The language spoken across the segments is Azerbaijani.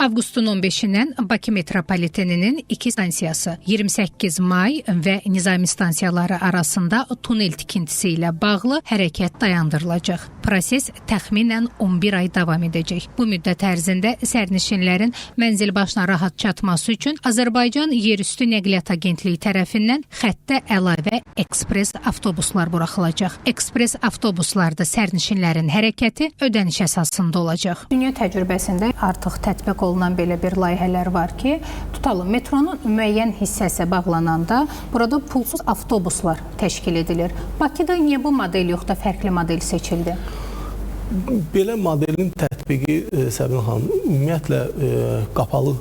Avqustun 15-dən Bakı metropoliteninin 2 stansiyası 28 may və Nizami stansiyaları arasında tunel tikintisi ilə bağlı hərəkət dayandırılacaq. Proses təxminən 11 ay davam edəcək. Bu müddət ərzində sərnişinlərin mənzil başına rahat çatması üçün Azərbaycan Yerüstü Nəqliyyat Agentliyi tərəfindən xəttə əlavə ekspres avtobuslar buraxılacaq. Ekspres avtobuslarda sərnişinlərin hərəkəti ödəniş əsasında olacaq. Dünya təcrübəsində artıq tətbiq olunan belə bir layihələr var ki, tutalım metronun müəyyən hissəsi bağlananda burada pulsuz avtobuslar təşkil edilir. Bakıda niyə bu model yox da fərqli model seçildi? Belə modelin tətbiqi, Səbinə xanım, ümumiyyətlə qapalı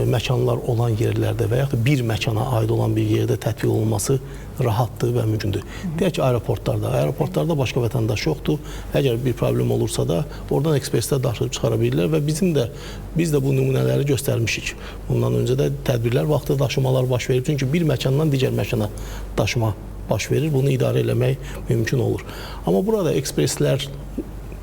məkanlar olan yerlərdə və yaxud da bir məkana aid olan bir yerdə tətbiq olunması rahatdır və mümkündür. Deyək ki, aeroportlarda başqa vətəndaş yoxdur. Əgər bir problem olursa da oradan ekspreslər daşıyıb çıxara bilirlər və biz də bu nümunələri göstərmişik. Bundan öncə də tədbirlər vaxtı daşımalar baş verir. Çünki bir məkandan digər məkana daşıma baş verir. Bunu idarə eləmək mümkün olur. Amma burada ekspreslər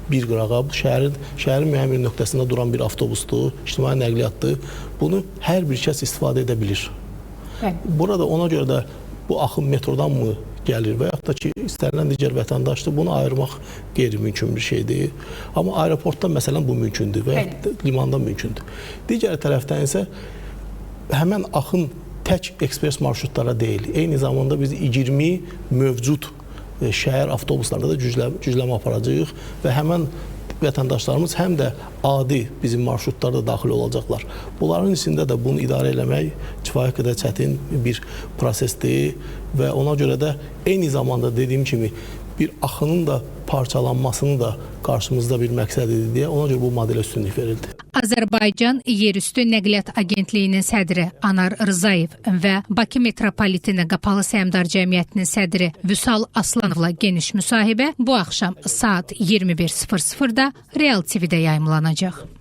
bir qırağa, şəhərin müəyyən bir nöqtəsində duran bir avtobusdur, ictimai nəqliyyatdır. Bunu hər bir kəs istifadə edə bilir. Burada ona görə də bu axım metrodan mı gəlir və yaxud da ki, istənilən digər vətəndaşdır, bunu ayırmaq qeyri-mümkün bir şeydir. Amma aeroportda məsələn bu mümkündür və yaxud da limanda mümkündür. Digər tərəfdən isə həmən axın tək ekspres marşrutlara deyil. Eyni zamanda biz 20 mövcud şəhər avtobuslarda da gücləmə aparacağıq və həmən vətəndaşlarımız həm də adi bizim marşrutlarda daxil olacaqlar. Bunların içində də bunu idarə eləmək kifayət qədər çətin bir prosesdir və ona görə də eyni zamanda dediyim kimi bir axının da parçalanmasını da qarşımızda bir məqsəd idi deyə ona görə bu modelə üstünlük verildi. Azərbaycan Yerüstü Nəqliyyat Agentliyinin sədri Anar Rzayev və Bakı metropoliteni Qapalı Səhmdar Cəmiyyətinin sədri Vüsal Aslanovla geniş müsahibə bu axşam saat 21:00-da Real TV-də yayımlanacaq.